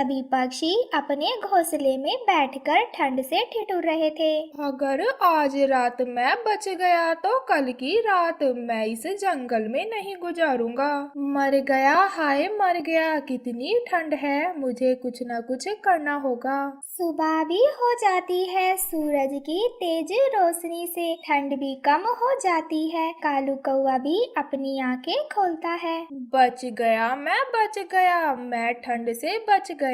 सभी पक्षी अपने घोंसले में बैठकर ठंड से ठिठुर रहे थे। अगर आज रात मैं बच गया तो कल की रात मैं इस जंगल में नहीं गुजारूंगा। मर गया, हाय मर गया, कितनी ठंड है, मुझे कुछ न कुछ करना होगा। सुबह भी हो जाती है, सूरज की तेज रोशनी से ठंड भी कम हो जाती है। कालू कौवा भी अपनी आंखें खोलता है। बच गया, मैं बच गया, मैं ठंड से बच गया।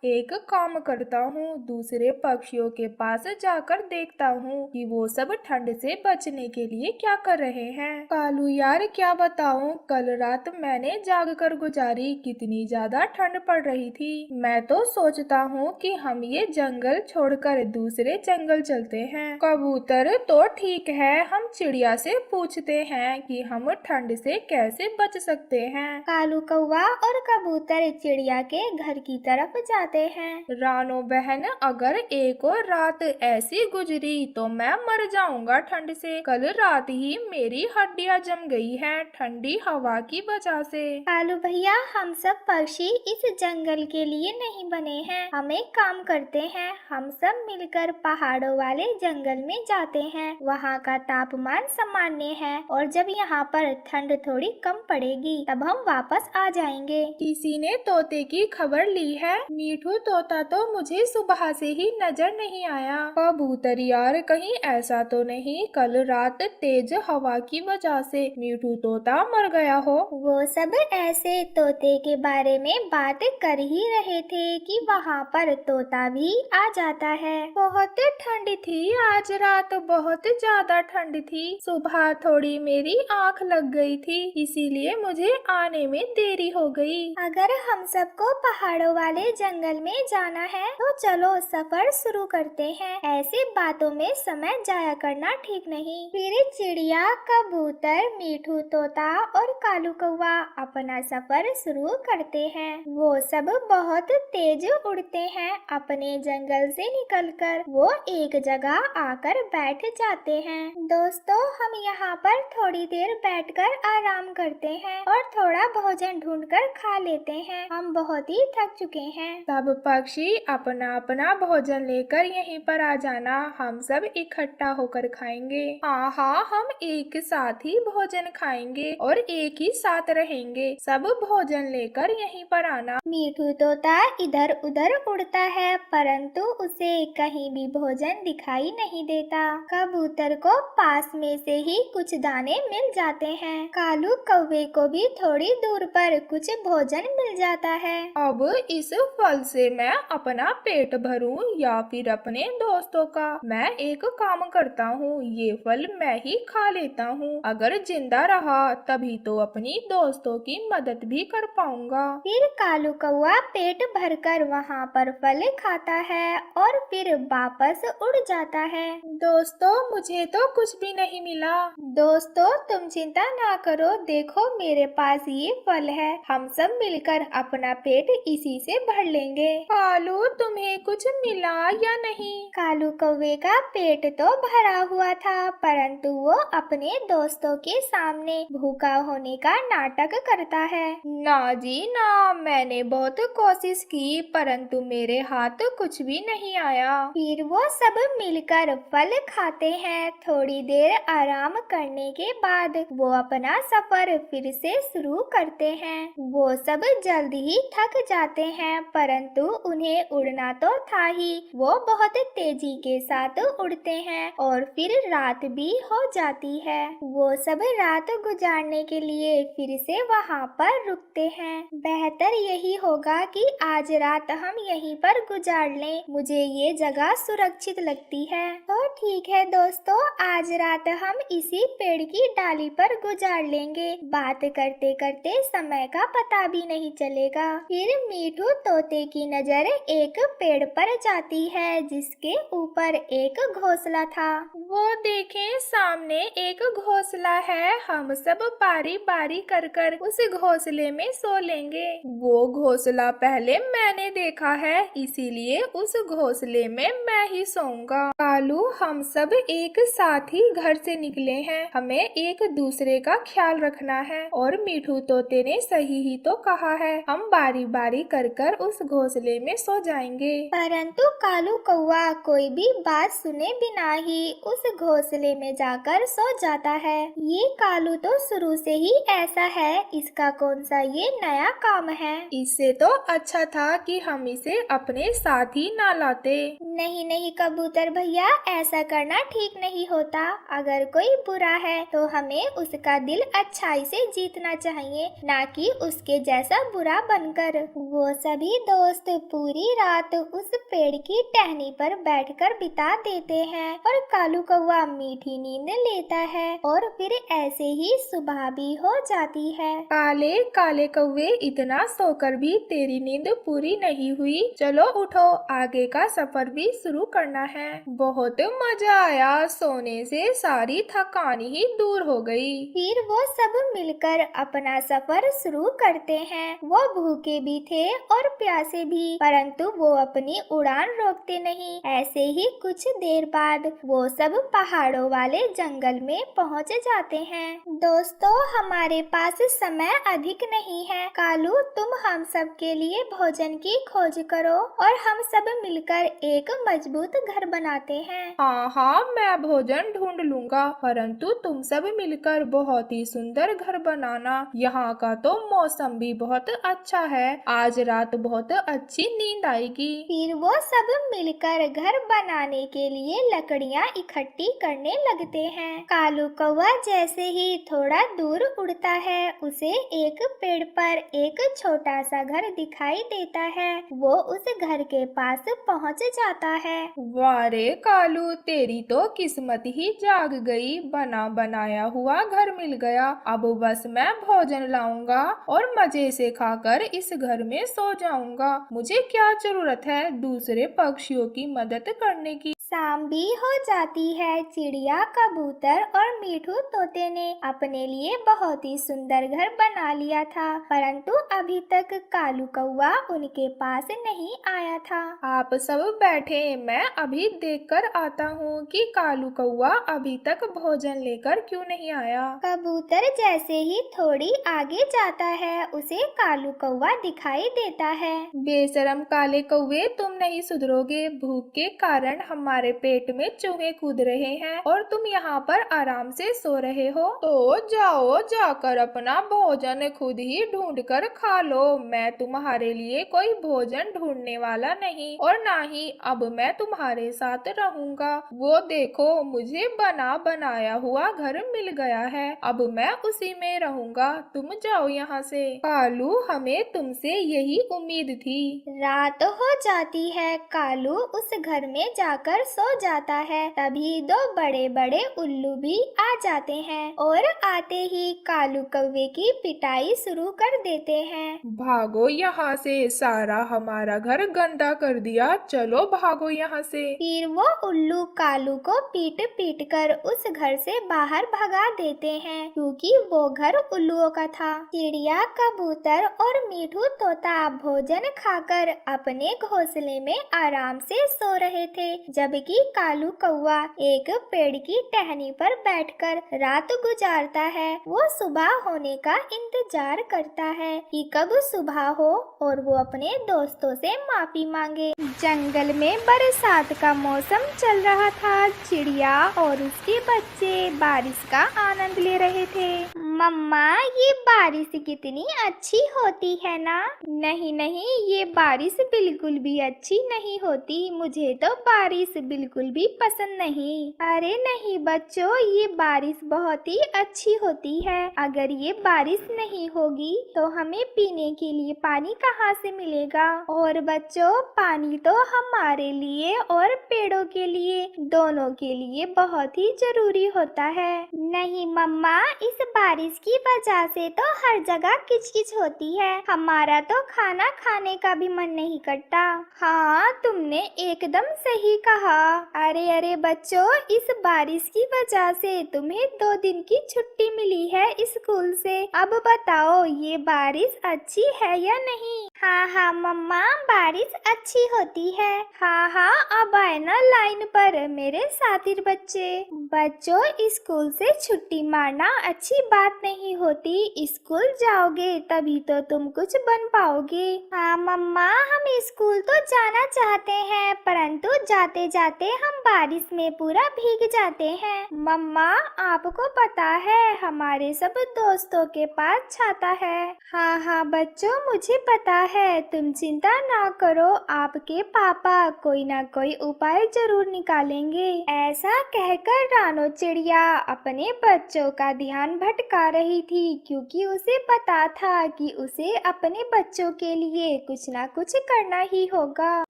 एक काम करता हूँ, दूसरे पक्षियों के पास जाकर देखता हूँ कि वो सब ठंड से बचने के लिए क्या कर रहे हैं। कालू यार क्या बताऊँ, कल रात मैंने जाग कर गुजारी, कितनी ज्यादा ठंड पड़ रही थी। मैं तो सोचता हूँ कि हम ये जंगल छोड़कर दूसरे जंगल चलते हैं। कबूतर तो ठीक है, हम चिड़िया से पूछते हैं कि हम ठंड से कैसे बच सकते हैं। कालू कौवा और कबूतर चिड़िया के घर की तरफ जाते हैं। रानो बहन, अगर एक और रात ऐसी गुजरी तो मैं मर जाऊंगा ठंड से। कल रात ही मेरी हड्डियां जम गई हैं ठंडी हवा की वजह से। कालू भैया, हम सब पक्षी इस जंगल के लिए नहीं बने हैं। हम एक काम करते हैं, हम सब मिलकर पहाड़ों वाले जंगल में जाते हैं। वहाँ का तापमान सामान्य है और जब यहाँ पर ठंड थोड़ी कम पड़ेगी तब हम वापस आ जाएंगे। किसी ने तोते की खबर ली है? मीठू तोता तो मुझे सुबह से ही नजर नहीं आया। कबूतर यार कहीं ऐसा तो नहीं कल रात तेज हवा की वजह से मीठू तोता मर गया हो? वो सब ऐसे तोते के बारे में बात कर ही रहे थे कि वहाँ पर तोता भी आ जाता है। बहुत ठंड थी आज रात, बहुत ज्यादा ठंड थी। सुबह थोड़ी मेरी आंख लग गई थी, इसीलिए मुझे आने में देरी हो गई। अगर हम सबको पहाड़ों वाले जंगल में जाना है तो चलो सफर शुरू करते हैं। ऐसी बातों में समय जाया करना ठीक नहीं। फिर चिड़िया, कबूतर, मीठू तोता और कालू कौवा अपना सफर शुरू करते हैं। वो सब बहुत तेज उड़ते हैं। अपने जंगल से निकलकर वो एक जगह आकर बैठ जाते हैं। दोस्तों, हम यहाँ पर थोड़ी देर बैठकर आराम करते हैं और थोड़ा भोजन ढूंढकर खा लेते हैं। हम बहुत ही थक चुके हैं। सब पक्षी अपना अपना भोजन लेकर यहीं पर आ जाना, हम सब इकट्ठा होकर खाएंगे। हाँ हाँ, हम एक साथ ही भोजन खाएंगे और एक ही साथ रहेंगे। सब भोजन लेकर यहीं पर आना। मीठू तोता इधर उधर उड़ता है परंतु उसे कहीं भी भोजन दिखाई नहीं देता। कबूतर को पास में से ही कुछ दाने मिल जाते हैं। कालू कौवे को भी थोड़ी दूर पर कुछ भोजन मिल जाता है। अब इस फल से मैं अपना पेट भरूं या फिर अपने दोस्तों का? मैं एक काम करता हूँ, ये फल मैं ही खा लेता हूँ। अगर जिंदा रहा तभी तो अपनी दोस्तों की मदद भी कर पाऊंगा। फिर कालू कौवा पेट भरकर वहाँ पर फल खाता है और फिर वापस उड़ जाता है। दोस्तों, मुझे तो कुछ भी नहीं मिला। दोस्तों, तुम चिंता ना करो, देखो मेरे पास ये फल है। हम सब मिलकर अपना पेट इसी से भर लेंगे। कालू, तुम्हें कुछ मिला या नहीं? कालू कौवे का पेट तो भरा हुआ था परंतु वो अपने दोस्तों के सामने भूखा होने का नाटक करता है। ना जी ना, मैंने बहुत कोशिश की परंतु मेरे हाथ कुछ भी नहीं आया। फिर वो सब मिलकर फल खाते हैं। थोड़ी देर आराम करने के बाद वो अपना सफर फिर से शुरू करते हैं। वो सब जल्द ही थक जाते हैं परंतु उन्हें उड़ना तो था ही। वो बहुत तेजी के साथ उड़ते हैं और फिर रात भी हो जाती है। वो सब रात गुजारने के लिए फिर से वहाँ पर रुकते हैं। बेहतर यही होगा कि आज रात हम यहीं पर गुजार लें, मुझे ये जगह सुरक्षित लगती है। तो ठीक है दोस्तों, आज रात हम इसी पेड़ की डाली पर गुजार लेंगे। बात करते करते समय का पता भी नहीं चलेगा। फिर मीठू तोते की नजर एक पेड़ पर जाती है जिसके ऊपर एक घोंसला था। वो देखें, सामने एक घोंसला है, हम सब बारी बारी कर कर उस घोंसले में सो लेंगे। वो घोंसला पहले मैंने देखा है, इसीलिए उस घोंसले में मैं ही सोऊंगा। कालू, हम सब एक साथ ही घर से निकले हैं, हमें एक दूसरे का ख्याल रखना है। और मीठू तोते ने सही ही तो कहा है, हम बारी बारी कर कर जाकर उस घोंसले में सो जाएंगे। परंतु कालू कौवा कोई भी बात सुने बिना ही उस घोंसले में जाकर सो जाता है। ये कालू तो शुरू से ही ऐसा है, इसका कौन सा ये नया काम है। इससे तो अच्छा था कि हम इसे अपने साथ ही ना लाते। नहीं नहीं कबूतर भैया, ऐसा करना ठीक नहीं होता। अगर कोई बुरा है तो हमें उसका दिल अच्छाई से जीतना चाहिए, ना कि उसके जैसा बुरा बनकर। वो सभी दोस्त पूरी रात उस पेड़ की टहनी पर बैठकर बिता देते हैं और कालू कौवा मीठी नींद लेता है और फिर ऐसे ही सुबह भी हो जाती है। काले काले कौवे, इतना सोकर भी तेरी नींद पूरी नहीं हुई। चलो उठो, आगे का सफर भी शुरू करना है। बहुत मजा आया, सोने से सारी थकान ही दूर हो गई। फिर वो सब मिलकर अपना सफर शुरू करते हैं। वो भूखे भी थे और प्यासे भी, परंतु वो अपनी उड़ान रोकते नहीं। ऐसे ही कुछ देर बाद वो सब पहाड़ों वाले जंगल में पहुंच जाते हैं। दोस्तों, हमारे पास समय अधिक नहीं है। कालू, तुम हम सब के लिए भोजन की खोज करो और हम सब मिलकर एक मजबूत घर बनाते हैं। हाँ हाँ, मैं भोजन ढूंढ लूंगा, परंतु तुम सब मिलकर बहुत ही सुंदर घर बनाना। यहाँ का तो मौसम भी बहुत अच्छा है, आज रात बहुत अच्छी नींद आएगी। फिर वो सब मिलकर घर बनाने के लिए लकड़ियाँ इकट्ठी करने लगते हैं। कालू कौवा जैसे ही थोड़ा दूर उड़ता है, उसे एक पेड़ पर एक छोटा सा घर दिखाई देता है। वो उस घर के पास पहुंच जाता है। वाह रे कालू, तेरी तो किस्मत ही जाग गई, बना बनाया हुआ घर मिल गया। अब बस मैं भोजन लाऊंगा और मजे से खाकर इस घर में सो जाऊंगा। मुझे क्या जरूरत है दूसरे पक्षियों की मदद करने की। शाम भी हो जाती है। चिड़िया, कबूतर और मीठू तोते ने अपने लिए बहुत ही सुंदर घर बना लिया था, परंतु अभी तक कालू कौवा उनके पास नहीं आया था। आप सब बैठे, मैं अभी देखकर आता हूँ कि कालू कौवा अभी तक भोजन लेकर क्यों नहीं आया। कबूतर जैसे ही थोड़ी आगे जाता है, उसे कालू कौवा दिखाई देता है। बेशरम काले कौवे, तुम नहीं सुधरोगे। भूख के कारण हमारे पेट में चूहे कूद रहे हैं और तुम यहाँ पर आराम से सो रहे हो। तो जाओ, जाकर अपना भोजन खुद ही ढूंढ कर खा लो। मैं तुम्हारे लिए कोई भोजन ढूंढने वाला नहीं और ना ही अब मैं तुम्हारे साथ रहूंगा। वो देखो, मुझे बना बनाया हुआ घर मिल गया है, अब मैं उसी में रहूंगा। तुम जाओ यहाँ से। कालू, हमें तुमसे यही उम्मीद थी। रात हो जाती है। कालू उस घर में जाकर सो जाता है। तभी दो बड़े बड़े उल्लू भी आ जाते हैं और आते ही कालू कौवे की पिटाई शुरू कर देते हैं। भागो यहाँ से, सारा हमारा घर गंदा कर दिया, चलो भागो यहाँ से। फिर वो उल्लू कालू को पीट पीट कर उस घर से बाहर भगा देते हैं, क्योंकि वो घर उल्लुओं का था। चिड़िया, कबूतर और मीठू तोता भोजन खाकर अपने घोंसले में आराम से सो रहे थे, जबकि कालू कौवा एक पेड़ की टहनी पर बैठकर रात गुजारता है। वो सुबह होने का इंतजार करता है कि कब सुबह हो और वो अपने दोस्तों से माफी मांगे। जंगल में बरसात का मौसम चल रहा था। चिड़िया और उसके बच्चे बारिश का आनंद ले रहे थे। मम्मा, ये बारिश कितनी अच्छी होती है ना? नहीं नहीं, ये बारिश बिल्कुल भी अच्छी नहीं होती। मुझे तो बारिश बिल्कुल भी पसंद नहीं। अरे नहीं बच्चों, ये बारिश बहुत ही अच्छी होती है। अगर ये बारिश नहीं होगी तो हमें पीने के लिए पानी कहाँ से मिलेगा? और बच्चों, पानी तो हमारे लिए और पेड़ों के लिए, दोनों के लिए बहुत ही जरूरी होता है। नहीं मम्मा, इस बारिश की वजह से तो हर जगह किचकिच होती है। हमारा तो खाना खाने का भी मन नहीं करता। हाँ, तुमने एकदम सही कहा। अरे अरे बच्चों, इस बारिश की वजह से तुम्हें 2 दिन की छुट्टी मिली है स्कूल से। अब बताओ, ये बारिश अच्छी है या नहीं? हाँ हाँ मम्मा, बारिश अच्छी होती है। हाँ हाँ, अब आए ना लाइन पर मेरे साथी बच्चे। बच्चों, स्कूल से छुट्टी मारना अच्छी बात बात नहीं होती, स्कूल जाओगे तभी तो तुम कुछ बन पाओगे। हाँ मम्मा, हम स्कूल तो जाना चाहते हैं, परंतु जाते जाते हम बारिश में पूरा भीग जाते हैं। मम्मा, आपको पता है हमारे सब दोस्तों के पास छाता है। हाँ हाँ बच्चों, मुझे पता है, तुम चिंता ना करो, आपके पापा कोई ना कोई उपाय जरूर निकालेंगे। ऐसा कहकर रानो चिड़िया अपने बच्चों का ध्यान भटका रही थी, क्योंकि उसे पता था कि उसे अपने बच्चों के लिए कुछ ना कुछ करना ही होगा।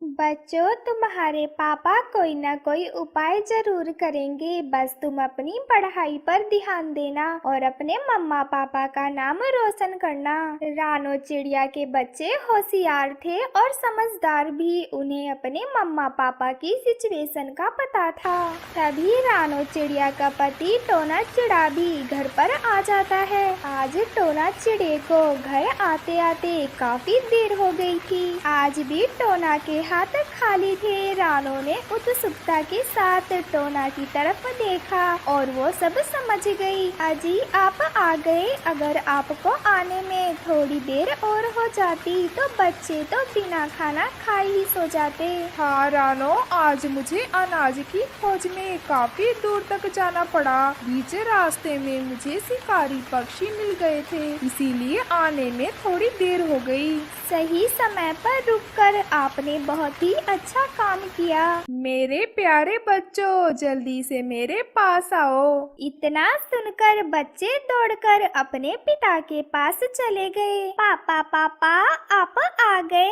बच्चों, तुम्हारे पापा कोई ना कोई उपाय जरूर करेंगे, बस तुम अपनी पढ़ाई पर ध्यान देना और अपने मम्मा पापा का नाम रोशन करना। रानो चिड़िया के बच्चे होशियार थे और समझदार भी, उन्हें अपने मम्मा पापा की सिचुएशन का पता था। तभी रानो चिड़िया का पति टोना चिड़ा भी घर पर आ जाता है। आज टोना चिड़े को घर आते आते काफी देर हो गई थी। आज भी टोना के हाथ खाली थे। रानो ने उत्सुकता के साथ टोना की तरफ देखा और वो सब समझ गई। अजी, आप आ गए। अगर आपको आने में थोड़ी देर और हो जाती तो बच्चे तो बिना खाना खाए ही सो जाते। हाँ रानो, आज मुझे अनाज की खोज में काफी दूर तक जाना पड़ा। बीच रास्ते में मुझे शिकारी पक्षी मिल गए थे, इसीलिए आने में थोड़ी देर हो गई। सही समय पर रुककर आपने बहुत ही अच्छा काम किया। मेरे प्यारे बच्चों, जल्दी से मेरे पास आओ। इतना सुनकर बच्चे दौड़कर अपने पिता के पास चले गए। पापा पापा, आप आ गए।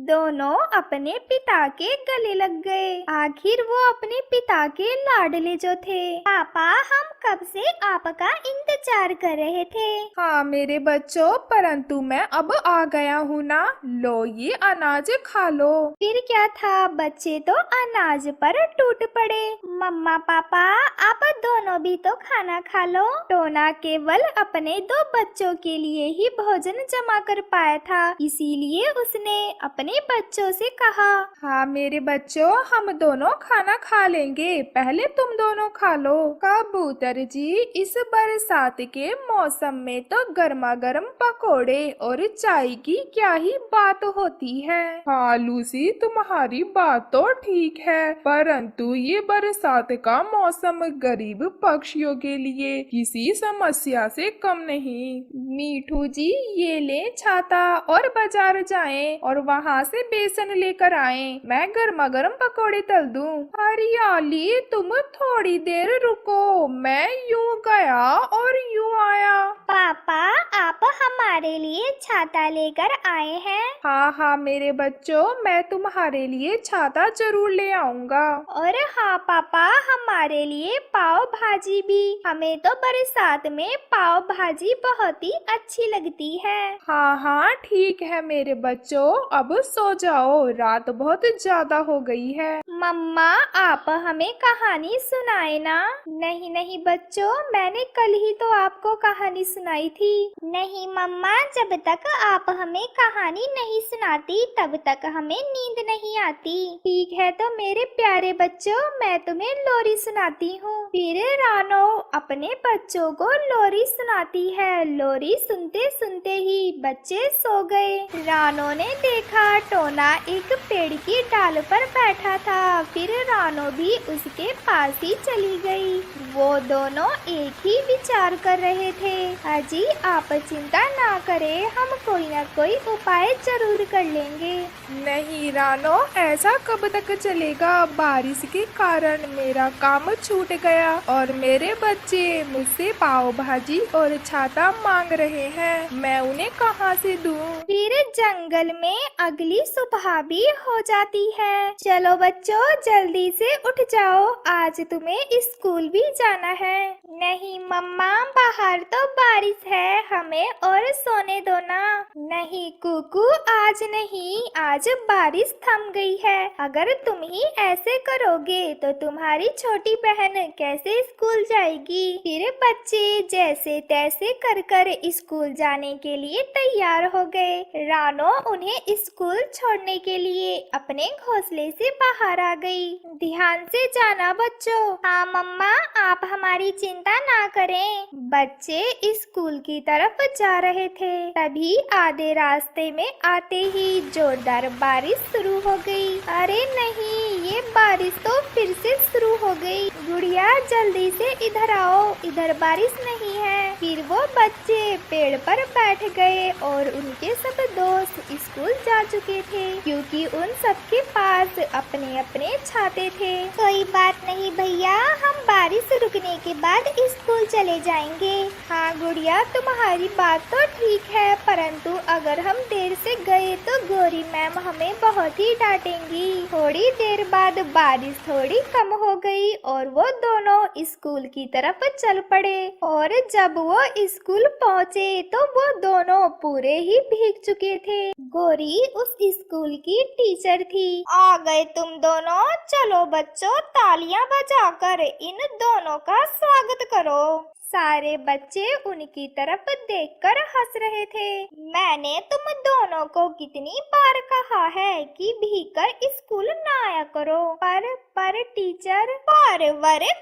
दोनों अपने पिता के गले लग गए। आखिर वो अपने पिता के लाडले जो थे। पापा, हम कब से आपका इंतजार कर रहे थे। हाँ मेरे बच्चों, परंतु मैं अब आ गया हूँ ना। लो, ये अनाज खा लो। फिर क्या था, बच्चे तो अनाज पर टूट पड़े। मम्मा पापा, आप दोनों भी तो खाना खा लो। टोना केवल अपने दो बच्चों के लिए ही भोजन जमा कर पाया था, इसीलिए उसने अपने बच्चों से कहा। हाँ मेरे बच्चों, हम दोनों खाना खा लेंगे, पहले तुम दोनों खा लो। कबूतर जी, इस बरसात के मौसम में तो गर्मा गर्म पकोड़े और चाय की क्या ही बात होती है। हाँ लूसी, तुम्हारी बात तो ठीक है, परंतु ये बरसात का मौसम गरीब पक्षियों के लिए किसी समस्या से कम नहीं। मीठू जी, ये ले छाता और बाजार जाएं और वहाँ से बेसन लेकर आएं। मैं गर्मा गर्म पकोड़े तल दूं। हरियाली, तुम थोड़ी देर रुको, मैं यूं गया और यूं आया। पापा, आप हमारे लिए छाता लेकर आए हैं। हाँ हाँ मेरे बच्चों, मैं तुम्हारे लिए छाता जरूर ले आऊंगा। और हाँ पापा, हमारे लिए पाव भाजी भी। हमें तो बरसात में पाव भाजी बहुत ही अच्छी लगती है। हाँ हाँ ठीक है मेरे बच्चों, अब सो जाओ, रात बहुत ज्यादा हो गई है। मम्मा, आप हमें कहानी सुनाए ना। नहीं नहीं बच्चों, मैंने कल ही तो आपको कहानी सुनाई थी। नहीं मम्मा, जब तक आप हमें कहानी नहीं सुनाती तब तक हमें नींद नहीं आती। ठीक है तो मेरे प्यारे बच्चों, मैं तुम्हें लोरी सुनाती हूँ। फिर रानो अपने बच्चों को लोरी सुनाती है। लोरी सुनते सुनते ही बच्चे सो गए। रानो ने देखा टोना एक पेड़ की डाल पर बैठा था। फिर रानो भी उसके पास ही चली गई। वो दोनों एक ही विचार कर रहे थे। अजी, आप चिंता ना करें, हम कोई ना कोई उपाय जरूर कर लेंगे। नहीं रानो, ऐसा कब तक चलेगा। बारिश के कारण मेरा काम छूट गया और मेरे बच्चे मुझसे पाव भाजी और छाता मांग रहे हैं, मैं उन्हें कहाँ से दूँ। फिर जंगल में अगली सुबह भी हो जाती है। चलो बच्चों, जल्दी से उठ जाओ, आज तुम्हें स्कूल भी जाना है। नहीं मम्मा, बाहर तो बारिश है, हमें और सोने दो ना। नहीं कुकू, आज नहीं, आज बारिश थम गई है। अगर तुम ही ऐसे करोगे तो तुम्हारी छोटी बहन कैसे स्कूल जाएगी। फिर बच्चे जैसे तैसे कर कर स्कूल जाने के लिए तैयार हो गए। रानो उन्हें स्कूल छोड़ने के लिए अपने घोंसले से बाहर आ गई। ध्यान से जाना बच्चों। हाँ मम्मा, आप हमारी चिंता ना करें। बच्चे बच्चे स्कूल की तरफ जा रहे थे। तभी आधे रास्ते में आते ही जोरदार बारिश शुरू हो गई। अरे नहीं, ये बारिश तो फिर से शुरू हो गई। गुड़िया जल्दी से इधर आओ, इधर बारिश नहीं है। फिर वो बच्चे पेड़ पर बैठ गए और उनके सब दोस्त स्कूल जा चुके थे, क्योंकि उन सबके पास अपने अपने छाते थे। कोई बात नहीं भैया, हम बारिश रुकने के बाद स्कूल चले जाएंगे। हाँ गुड़िया, तुम्हारी बात तो ठीक है, परंतु अगर हम देर से गए तो गौरी मैम हमें बहुत ही डांटेंगी। थोड़ी देर बाद बारिश थोड़ी कम हो गई और वो दोनों स्कूल की तरफ चल पड़े। और जब वो स्कूल पहुँचे तो वो दोनों पूरे ही भीग चुके थे। गौरी उस स्कूल की टीचर थी। आ गए तुम दोनों, चलो बच्चों तालियां बजाकर इन दोनों का स्वागत करो। सारे बच्चे उनकी तरफ देखकर हंस रहे थे। मैंने तुम दोनों को कितनी बार कहा है कि भीगकर स्कूल ना आया करो, पर टीचर, पर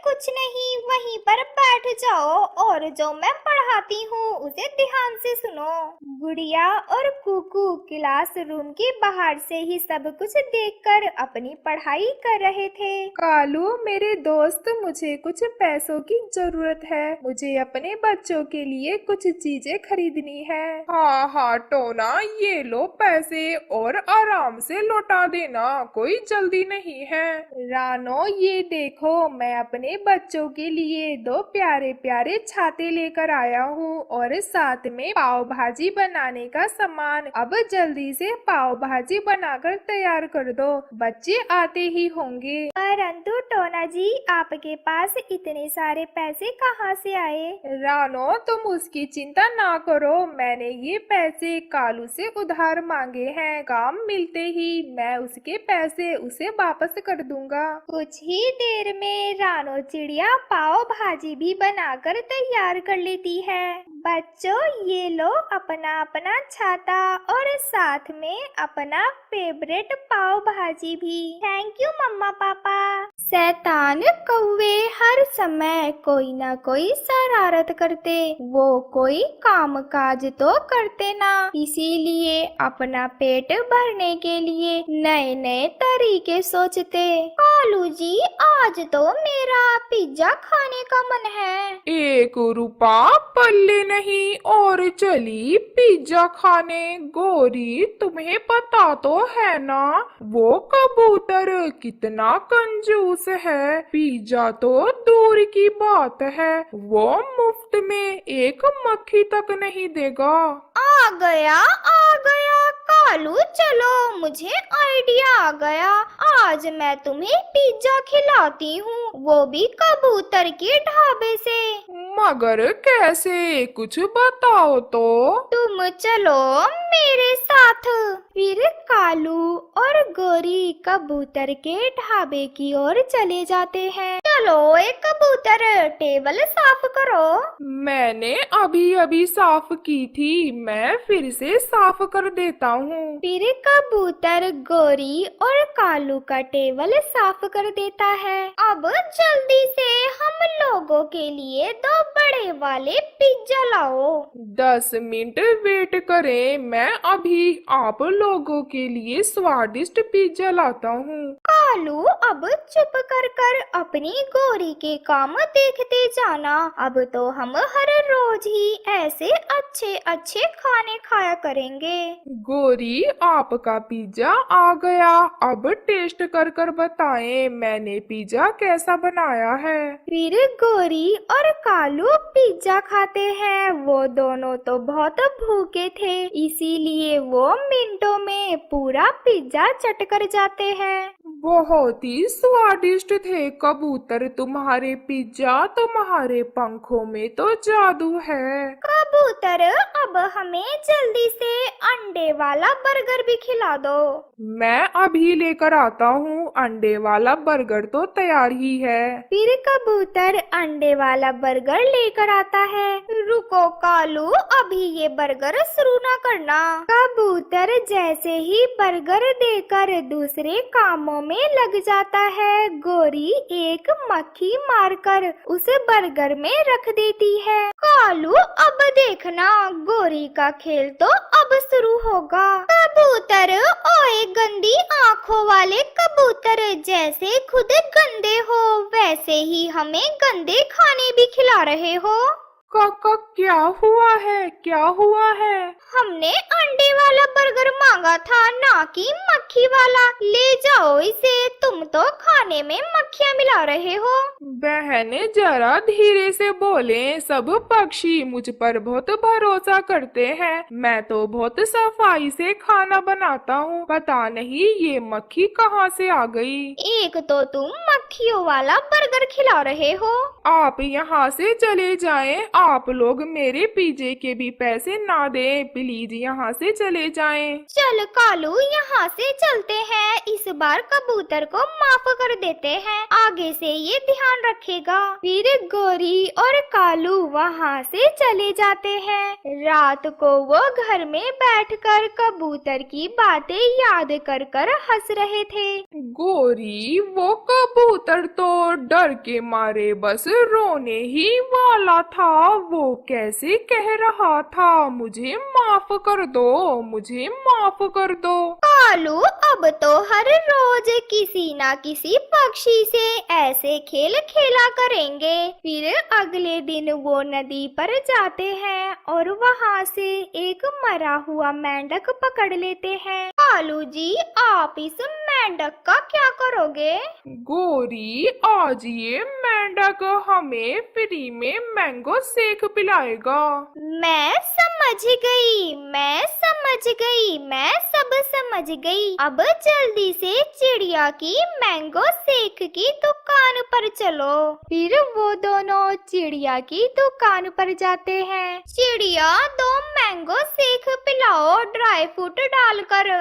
कुछ नहीं, वहीं पर बैठ जाओ और जो मैं पढ़ाती हूँ उसे ध्यान से सुनो। गुड़िया और कुकू क्लासरूम के बाहर से ही सब कुछ देखकर अपनी पढ़ाई कर रहे थे। कालू मेरे दोस्त, मुझे कुछ पैसों की जरूरत है। मुझे अपने बच्चों के लिए कुछ चीजें खरीदनी है। हाँ हाँ टोना, ये लो पैसे और आराम से लौटा देना, कोई जल्दी नहीं है। रानो ये देखो, मैं अपने बच्चों के लिए दो प्यारे प्यारे छाते लेकर आया हूँ और साथ में पाव भाजी बनाने का सामान। अब जल्दी से पाव भाजी बनाकर तैयार कर दो, बच्चे आते ही होंगे। परंतु टोना जी, आपके पास इतने सारे पैसे कहाँ से आए? रानो तुम उसकी चिंता ना करो, मैंने ये पैसे कालू से उधार मांगे हैं। काम मिलते ही मैं उसके पैसे उसे वापस कर दूंगा। कुछ ही देर में रानो चिड़िया पाव भाजी भी बनाकर तैयार कर लेती है। बच्चों ये लो अपना अपना छाता और साथ में अपना फेवरेट पाव भाजी भी। थैंक यू मम्मा पापा। शैतान कौवे हर समय कोई ना कोई शरारत करते, वो कोई काम काज तो करते ना, इसीलिए अपना पेट भरने के लिए नए नए तरीके सोचते। कालू जी, आज तो मेरा पिज्जा खाने का मन है। 1 रुपया पल्ले नहीं और चली पिज्जा खाने। गोरी तुम्हें पता तो है ना, वो कबूतर कितना कंजूस है। पिज्जा तो दूर की बात है, वो मुफ्त में एक मक्खी तक नहीं देगा। आ गया कालू, चलो मुझे आइडिया आ गया। आज मैं तुम्हें पिज्जा खिलाती हूँ, वो भी कबूतर के ढाबे से। मगर कैसे, कुछ बताओ तो। तुम चलो मेरे साथ। फिर कालू और गोरी कबूतर के ढाबे की ओर चले जाते हैं। चलो एक कबूतर, टेबल साफ करो। मैंने अभी अभी साफ की थी, मैं फिर से साफ कर देता हूँ। फिर कबूतर गोरी और कालू का टेबल साफ कर देता है। अब जल्दी से हम लोगों के लिए 2 बड़े वाले पिज्जा लाओ। 10 मिनट वेट करें, मैं अभी आप लोगों के लिए स्वादिष्ट पिज्जा लाता हूँ। कालू अब चुप कर अपनी गोरी के काम देखते जाना। अब तो हम हर रोज ही ऐसे अच्छे अच्छे खाने खाया करेंगे। गोरी आपका पिज्जा आ गया, अब टेस्ट कर बताएं मैंने पिज्जा कैसा बनाया है। फिर गोरी और कालू पिज्जा खाते हैं। वो दोनों तो बहुत भूखे थे, इसीलिए वो मिनटों में पूरा पिज्जा चट कर जाते हैं। बहुत ही स्वादिष्ट थे कबूतर तुम्हारे पिज्जा, तुम्हारे पंखों में तो जादू है। कबूतर, अब हमें जल्दी से अंडे वाला बर्गर भी खिला दो। मैं अभी लेकर आता हूँ, अंडे वाला बर्गर तो तैयार ही है। फिर कबूतर अंडे वाला बर्गर लेकर आता है। रुको कालू, अभी ये बर्गर शुरू ना करना। कबूतर जैसे ही बर्गर देकर दूसरे कामों में लग जाता है, गोरी एक मक्खी मारकर उस बर्गर में रख देती है। कालू अब देखना, गोरी का खेल तो अब शुरू होगा। कबूतर, ओए गंदी आंखों वाले कबूतर, जैसे खुद गंदे हो वैसे ही हमें गंदे खाने भी खिला रहे हो। काका क्या हुआ है, क्या हुआ है? हमने अंडे वाला बर्गर मांगा था, ना कि मक्खी वाला। ले जाओ इसे, तुम तो खाने में मक्खियाँ मिला रहे हो। बहने जरा धीरे से बोले, सब पक्षी मुझ पर बहुत भरोसा करते हैं। मैं तो बहुत सफाई से खाना बनाता हूँ, पता नहीं ये मक्खी कहाँ से आ गई। एक तो तुम मक्खियों वाला बर्गर खिला रहे हो। आप यहाँ से चले जाएं, आप लोग मेरे पिज्जे के भी पैसे ना दें, प्लीज यहाँ से चले जाएं। चल कालू, यहाँ से चलते हैं। इस बार कबूतर को माफ कर देते हैं, आगे से ये ध्यान रखेगा। फिर गोरी और कालू वहाँ से चले जाते हैं। रात को वो घर में बैठकर कबूतर की बातें याद कर कर हंस रहे थे। गोरी, वो कबूतर तो डर के मारे बस रोने ही वाला था। वो कैसे कह रहा था, मुझे माफ कर दो, मुझे माफ कर दो। कालू, अब तो हर रोज किसी ना किसी पक्षी से ऐसे खेल खेला करेंगे। फिर अगले दिन वो नदी पर जाते हैं और वहाँ से एक मरा हुआ मेंढक पकड़ लेते हैं। कालू जी, आप इस मेंढक का क्या करोगे? गोरी, आज ये मेंढक हमें फ्री में मैंगो शेक पिलाएगा। मैं समझ गई, मैं समझ गई, मैं सब समझ गई। अब जल्दी से चिड़िया की मैंगो शेक की दुकान पर चलो। फिर वो दोनों चिड़िया की दुकान पर जाते हैं। चिड़िया, 2 मैंगो शेक पिलाओ ड्राई फ्रूट डालकर।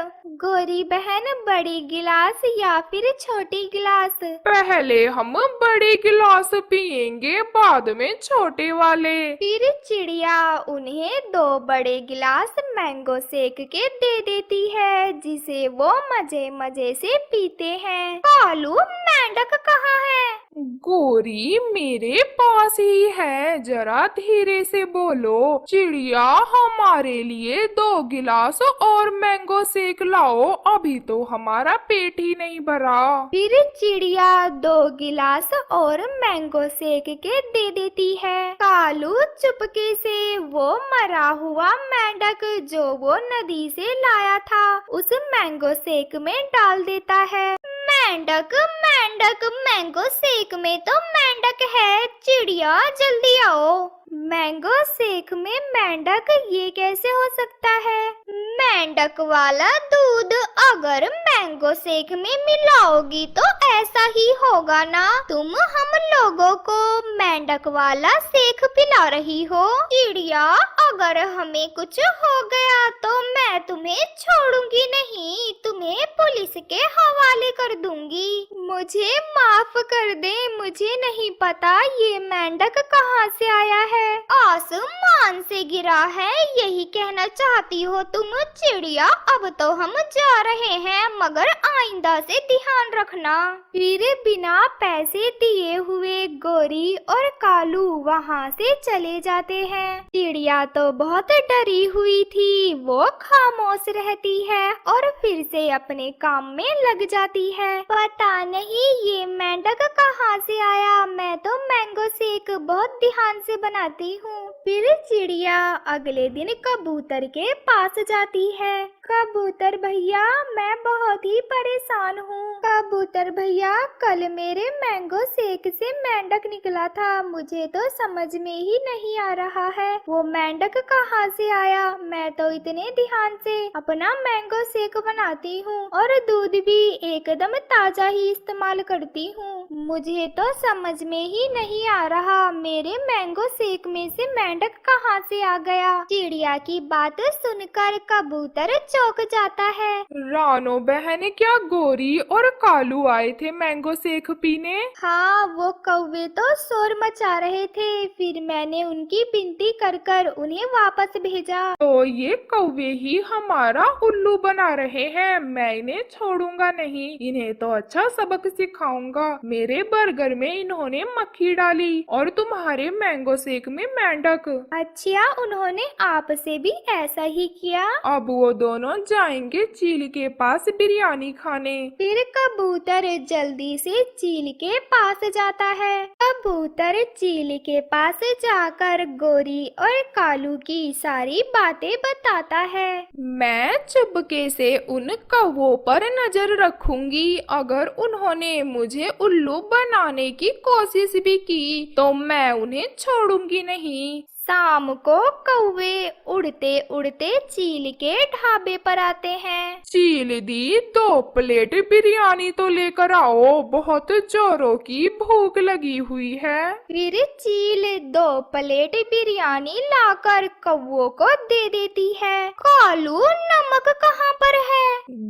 गोरी बहन, बड़ी गिलास या फिर छोटी गिलास? पहले हम बड़े गिलास पिएंगे, बाद में छोटे वाले। फिर चिड़िया उन्हें 2 बड़े गिलास मैंगो शेक के दे देती है, जिसे वो मजे मजे से पीते हैं। कालू, मेंढक कहाँ है? गोरी, मेरे पास ही है, जरा धीरे से बोलो। चिड़िया, हमारे लिए 2 गिलास और मैंगो शेक लाओ, अभी तो हमारा पेट ही नहीं भरा। फिर चिड़िया 2 गिलास और मैंगो शेक के दे देती है। कालू चुपके से वो मरा हुआ मेंढक जो वो नदी से लाया था उस मैंगो शेक में डाल देता है। मेंढक, मेंढक, मैंगो शेक में तो मेंढक है। चिड़िया, जल्दी आओ। मैंगो शेक में मेंढक, ये कैसे हो सकता है? मेंढक वाला दूध अगर मैंगो शेक में मिलाओगी तो ऐसा ही होगा ना। तुम हम लोगों को मेंढक वाला शेक पिला रही हो। चिड़िया, अगर हमें कुछ हो गया तो मैं तुम्हें छोड़ूंगी नहीं, तुम्हें पुलिस के हवाले कर दूंगी। मुझे माफ कर दे, मुझे नहीं पता ये मेंढक कहाँ से आया है। आसमान से गिरा है, यही कहना चाहती हो तुम? चिड़िया, अब तो हम जा रहे हैं, मगर आइंदा से ध्यान रखना। फिर बिना पैसे दिए हुए गोरी और कालू वहाँ से चले जाते हैं। चिड़िया तो बहुत डरी हुई थी, वो खामोश रहती है और फिर से अपने काम में लग जाती है। पता नहीं ये मेंढक कहाँ से आया, मैं तो मैंगो शेक बहुत ध्यान से बनाती हूँ। फिर चिड़िया अगले दिन कबूतर के पास जाती है। कबूतर भैया, मैं बहुत ही परेशान हूँ। कबूतर भैया, कल मेरे मैंगो शेक से मेंढक निकला था, मुझे तो समझ में ही नहीं आ रहा है वो मेंढक कहाँ से आया। मैं तो इतने ध्यान से अपना मैंगो शेक बनाती हूँ और दूध भी एकदम ताजा ही इस्तेमाल इस्तेमाल करती हूँ। मुझे तो समझ में ही नहीं आ रहा मेरे मैंगो शेक में से मेंढक कहाँ से आ गया। चिड़िया की बात सुनकर कबूतर चौंक जाता है। रानो बहन, क्या गोरी और कालू आए थे मैंगो शेक पीने? हाँ, वो कौवे तो शोर मचा रहे थे, फिर मैंने उनकी विनती कर कर उन्हें वापस भेजा। तो ये कौवे ही हमारा उल्लू बना रहे हैं। मैं इन्हें छोड़ूंगा नहीं, इन्हें तो अच्छा सबक सिखाऊंगा। मेरे बर्गर में इन्होंने मक्खी डाली और तुम्हारे मैंगो शेक में मेंढक। अच्छा, उन्होंने आपसे भी ऐसा ही किया? अब वो दोनों जाएंगे चील के पास बिरयानी खाने। फिर कबूतर जल्दी से चील के पास जाता है। कबूतर चील के पास जाकर गोरी और कालू की सारी बातें बताता है। मैं चुपके से उन कौवों पर नजर रखूंगी। अगर उन्होंने मुझे उल्लू बनाने की कोशिश भी की तो मैं उन्हें छोड़ूंगी नहीं। शाम को कौवे उड़ते उड़ते चील के ढाबे पर आते हैं। चील दी, 2 प्लेट बिरयानी तो लेकर आओ, बहुत जोरों की भूख लगी हुई है। फिर चील 2 प्लेट बिरयानी लाकर कौवों को दे देती है। कालू, नमक कहाँ पर है?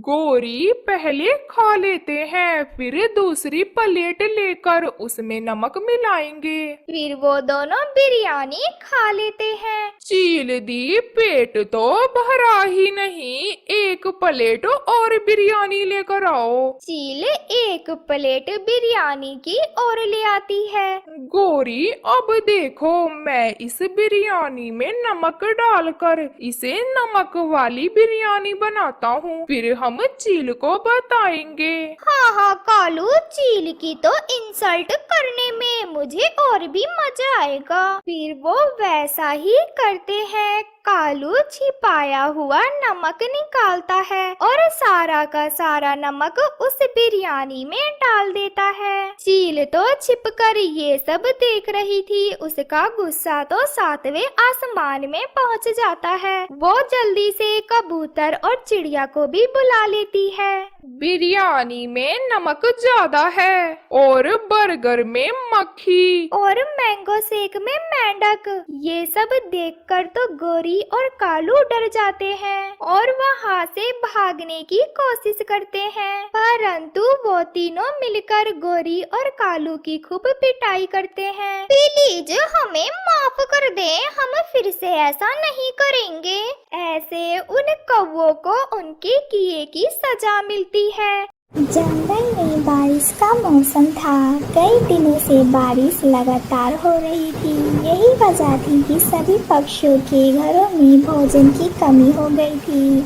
गोरी, पहले खा लेते हैं, फिर दूसरी प्लेट लेकर उसमें नमक मिलाएंगे। फिर वो दोनों बिरयानी खा लेते हैं। चील दी, पेट तो भरा ही नहीं, 1 प्लेट और बिरयानी लेकर आओ। चील 1 प्लेट बिरयानी की और ले आती है। गोरी, अब देखो, मैं इस बिरयानी में नमक डालकर इसे नमक वाली बिरयानी बनाता हूँ, फिर हम चील को बताएंगे। हाँ हाँ कालू, चील की तो इंसल्ट करने में मुझे और भी मजा आएगा। फिर वो वैसा ही करते हैं। कालू छिपाया हुआ नमक निकालता है और सारा का सारा नमक उस बिरयानी में डाल देता है। चील तो छिपकर ये सब देख रही थी। उसका गुस्सा तो 7वें आसमान में पहुंच जाता है। वो जल्दी से कबूतर और चिड़िया को भी बुला लेती है। बिरयानी में नमक ज्यादा है और बर्गर में मक्खी और मैंगो शेक में मेंढक। ये सब देखकर तो गोरी और कालू डर जाते हैं और वहाँ से भागने की कोशिश करते हैं, परंतु वो तीनों मिलकर गोरी और कालू की खूब पिटाई करते हैं। प्लीज हमें माफ कर दें, हम फिर से ऐसा नहीं करेंगे। ऐसे उन कौवों को उनके किए की सजा मिलती है। जंगल में बारिश का मौसम था। कई दिनों से बारिश लगातार हो रही थी। यही वजह थी कि सभी पक्षियों के घरों में भोजन की कमी हो गई थी।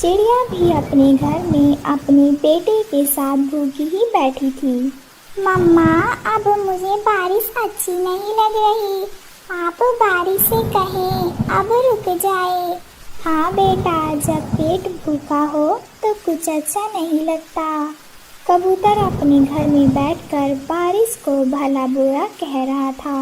चिड़िया भी अपने घर में अपने बेटे के साथ भूखी ही बैठी थी। मम्मा, अब मुझे बारिश अच्छी नहीं लग रही। आप बारिश से कहें अब रुक जाए। हाँ बेटा, जब पेट भूखा हो तो कुछ अच्छा नहीं लगता। कबूतर अपने घर में बैठकर बारिश को भला बुरा कह रहा था।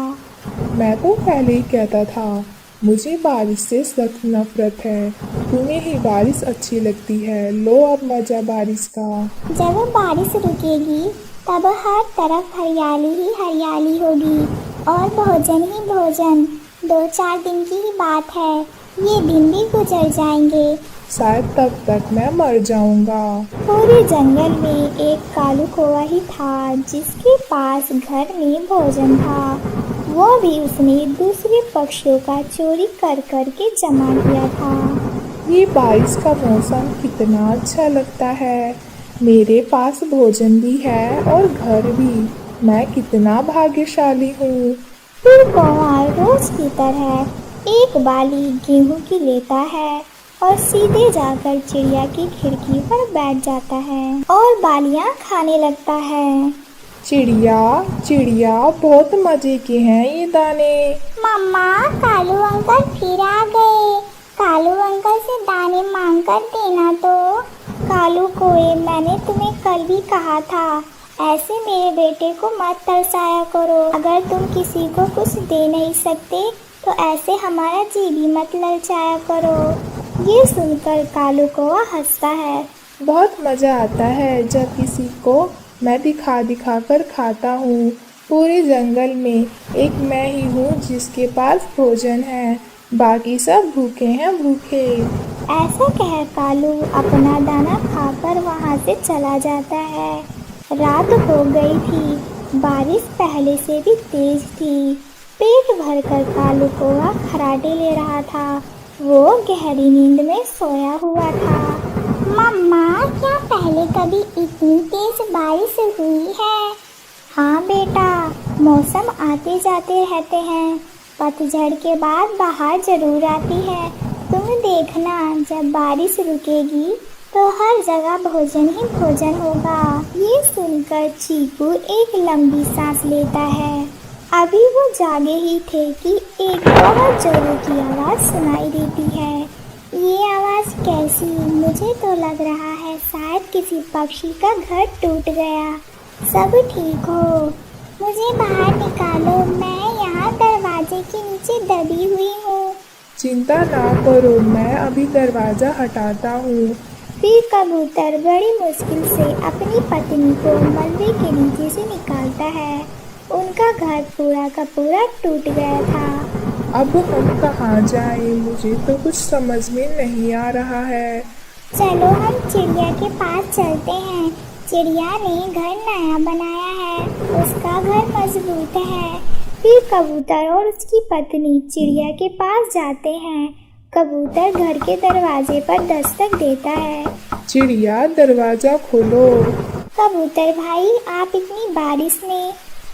मैं तो पहले ही कहता था, मुझे बारिश से सख्त नफरत है। तुम्हें ही बारिश अच्छी लगती है। लो अब मजा बारिश का। जब बारिश रुकेगी तब हर तरफ हरियाली ही हरियाली होगी और भोजन ही भोजन। 2-4 दिन की ही बात है, ये दिन भी गुजर जाएंगे। शायद तब तक मैं मर जाऊंगा। पूरे जंगल में एक कालू कौवा ही था जिसके पास घर में भोजन था। वो भी उसने दूसरे पक्षियों का चोरी कर कर के जमा किया था। ये बारिश का मौसम कितना अच्छा लगता है। मेरे पास भोजन भी है और घर भी। मैं कितना भाग्यशाली हूँ। फिर कौवा रोज की तरह एक बाली गेहूं की लेता है और सीधे जाकर चिड़िया की खिड़की पर बैठ जाता है और बालियां खाने लगता है। चिड़िया चिड़िया, बहुत मजे के हैं ये दाने। मम्मा, कालू अंकल फिर आ गए। कालू अंकल से दाने मांग कर देना तो। कालू कोए, मैंने तुम्हें कल भी कहा था, ऐसे मेरे बेटे को मत तरसाया करो। अगर तुम किसी को कुछ दे नहीं सकते तो ऐसे हमारा जी भी मत ललचाया करो। ये सुनकर कालू कौवा हंसता है। बहुत मजा आता है जब किसी को मैं दिखा दिखा कर खाता हूँ। पूरे जंगल में एक मैं ही हूँ जिसके पास भोजन है, बाकी सब भूखे हैं भूखे। ऐसा कह कालू अपना दाना खाकर वहाँ से चला जाता है। रात हो गई थी, बारिश पहले से भी तेज थी। पेट भरकर कालू कौवा खराटे ले रहा था। वो गहरी नींद में सोया हुआ था। मम्मा, क्या पहले कभी इतनी तेज बारिश हुई है? हाँ बेटा, मौसम आते जाते रहते हैं। पतझड़ के बाद बहार जरूर आती है। तुम देखना, जब बारिश रुकेगी तो हर जगह भोजन ही भोजन होगा। ये सुनकर चीकू एक लंबी सांस लेता है। अभी वो जागे ही थे कि एक बहुत जोरों की आवाज़ सुनाई देती है। ये आवाज़ कैसी? मुझे तो लग रहा है शायद किसी पक्षी का घर टूट गया। सब ठीक हो? मुझे बाहर निकालो, मैं यहाँ दरवाजे के नीचे दबी हुई हूँ। चिंता ना करो, मैं अभी दरवाज़ा हटाता हूँ। फिर कबूतर बड़ी मुश्किल से अपनी पत्नी को मलबे के नीचे से निकालता है। उनका घर पूरा का पूरा टूट गया था। अब हम कहाँ जाएं? मुझे तो कुछ समझ में नहीं आ रहा है। चलो हम चिड़िया के पास चलते हैं। चिड़िया ने घर नया बनाया है, उसका घर मजबूत है। फिर कबूतर और उसकी पत्नी चिड़िया के पास जाते हैं। कबूतर घर के दरवाजे पर दस्तक देता है। चिड़िया, दरवाज़ा खोलो। कबूतर भाई, आप इतनी बारिश में?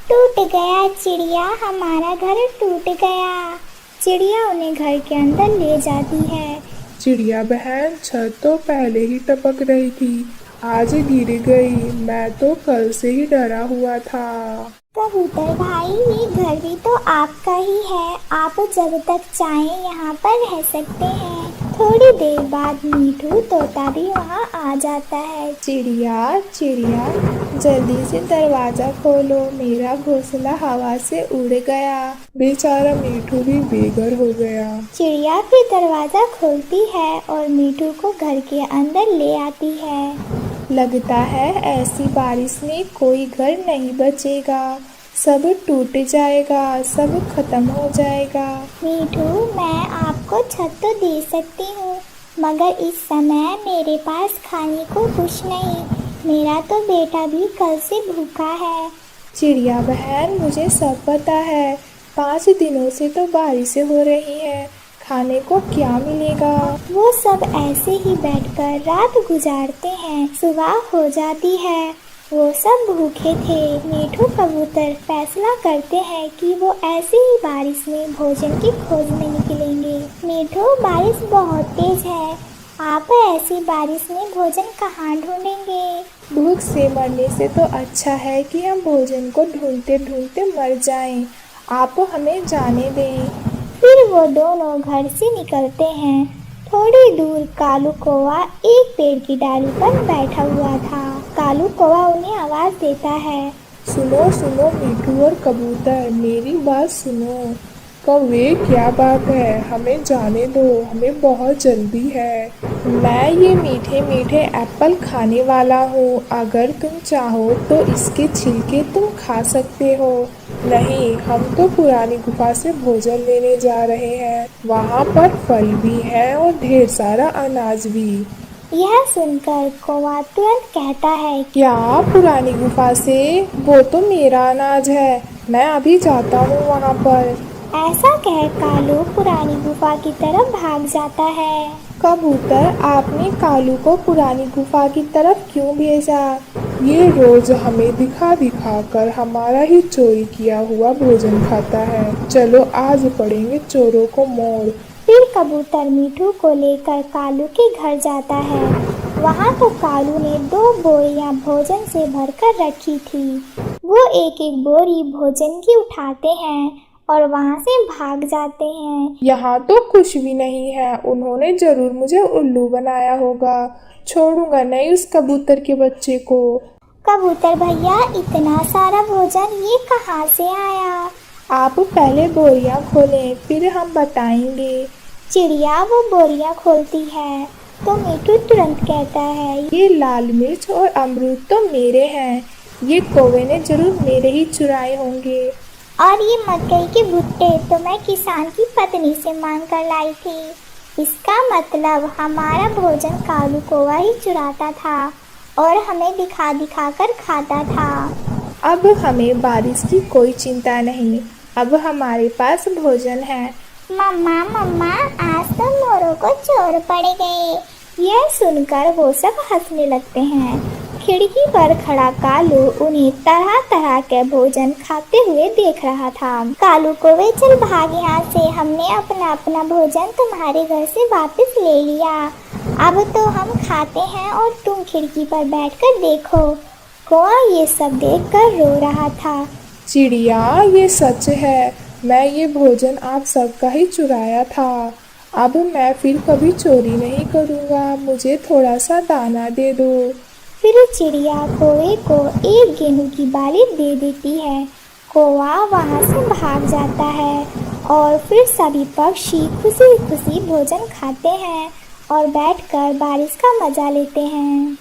टूट गया चिड़िया, हमारा घर टूट गया। चिड़िया उन्हें घर के अंदर ले जाती है। चिड़िया बहन, छत तो पहले ही टपक रही थी, आज गिर गई। मैं तो कल से ही डरा हुआ था। कबूतर भाई, ये घर भी तो आपका ही है। आप जब तक चाहें यहाँ पर रह सकते हैं। थोड़ी देर बाद मीठू तोता भी वहाँ आ जाता है। चिड़िया चिड़िया, जल्दी से दरवाज़ा खोलो, मेरा घोंसला हवा से उड़ गया। बेचारा मीठू भी बेघर हो गया। चिड़िया फिर दरवाज़ा खोलती है और मीठू को घर के अंदर ले आती है। लगता है ऐसी बारिश में कोई घर नहीं बचेगा, सब टूट जाएगा, सब खत्म हो जाएगा। मीठू, मैं आपको छत तो दे सकती हूँ, मगर इस समय मेरे पास खाने को कुछ नहीं। मेरा तो बेटा भी कल से भूखा है। चिड़िया बहन, मुझे सब पता है। 5 दिनों से तो बारिशें हो रही हैं, खाने को क्या मिलेगा? वो सब ऐसे ही बैठकर रात गुजारते हैं। सुबह हो जाती है। वो सब भूखे थे। मीठू कबूतर फैसला करते हैं कि वो ऐसे ही बारिश में भोजन की खोज में निकलेंगे। मीठू, बारिश बहुत तेज है, आप ऐसी बारिश में भोजन कहाँ ढूंढेंगे? भूख से मरने से तो अच्छा है कि हम भोजन को ढूंढते ढूंढते मर जाएं। आप हमें जाने दें। फिर वो दोनों घर से निकलते हैं। थोड़ी दूर कालू कौवा एक पेड़ की डाली पर बैठा हुआ था। कालू कौवा उन्हें आवाज देता है। सुनो सुनो मीठू और कबूतर, मेरी बात सुनो। कौवे, क्या बात है? हमें जाने दो, हमें बहुत जल्दी है। मैं ये मीठे मीठे एप्पल खाने वाला हूँ। अगर तुम चाहो तो इसके छिलके तुम खा सकते हो। नहीं, हम तो पुरानी गुफा से भोजन लेने जा रहे हैं। वहाँ पर फल भी है और ढेर सारा अनाज भी। यह सुनकर कौवा तुरंत कहता है, क्या पुरानी गुफा से? वो तो मेरा अनाज है, मैं अभी जाता हूँ वहाँ पर। ऐसा कह कालू पुरानी गुफा की तरफ भाग जाता है। कबूतर, आपने कालू को पुरानी गुफा की तरफ क्यों भेजा? ये रोज हमें दिखा दिखा कर हमारा ही चोरी किया हुआ भोजन खाता है। चलो आज पड़ेंगे चोरों को मोड़। फिर कबूतर मीठू को लेकर कालू के घर जाता है। वहाँ तो कालू ने 2 बोरियां भोजन से भरकर रखी थी। वो एक एक बोरी भोजन की उठाते हैं और वहाँ से भाग जाते हैं। यहाँ तो कुछ भी नहीं है, उन्होंने जरूर मुझे उल्लू बनाया होगा। छोड़ूंगा नहीं उस कबूतर के बच्चे को। कबूतर भैया, इतना सारा भोजन ये कहाँ से आया? आप पहले बोरियां खोलें, फिर हम बताएंगे। चिड़िया वो बोरियां खोलती है तो मीठू तुरंत कहता है, ये लाल मिर्च और अमरूद तो मेरे हैं, ये कौवे ने जरूर मेरे ही चुराए होंगे। और ये मकई के भुट्टे तो मैं किसान की पत्नी से मांग कर लाई थी। इसका मतलब हमारा भोजन कालू कौवा ही चुराता था और हमें दिखा दिखा कर खाता था। अब हमें बारिश की कोई चिंता नहीं, अब हमारे पास भोजन है। मम्मा मम्मा, आज तो मोरों को चोर पड़ गए। यह सुनकर वो सब हंसने लगते हैं। खिड़की पर खड़ा कालू उन्हें तरह तरह के भोजन खाते हुए देख रहा था। कालू कौवे, चल भाग यहाँ से, हमने अपना अपना भोजन तुम्हारे घर से वापस ले लिया। अब तो हम खाते हैं और तुम खिड़की पर बैठकर देखो। कौवा ये सब देखकर रो रहा था। चिड़िया, ये सच है, मैं ये भोजन आप सबका ही चुराया था। अब मैं फिर कभी चोरी नहीं करूँगा, मुझे थोड़ा सा दाना दे दो। फिर चिड़िया कौवे को एक गेहूं की बाली दे देती है। कौवा वहां से भाग जाता है और फिर सभी पक्षी खुशी खुशी भोजन खाते हैं और बैठकर बारिश का मजा लेते हैं।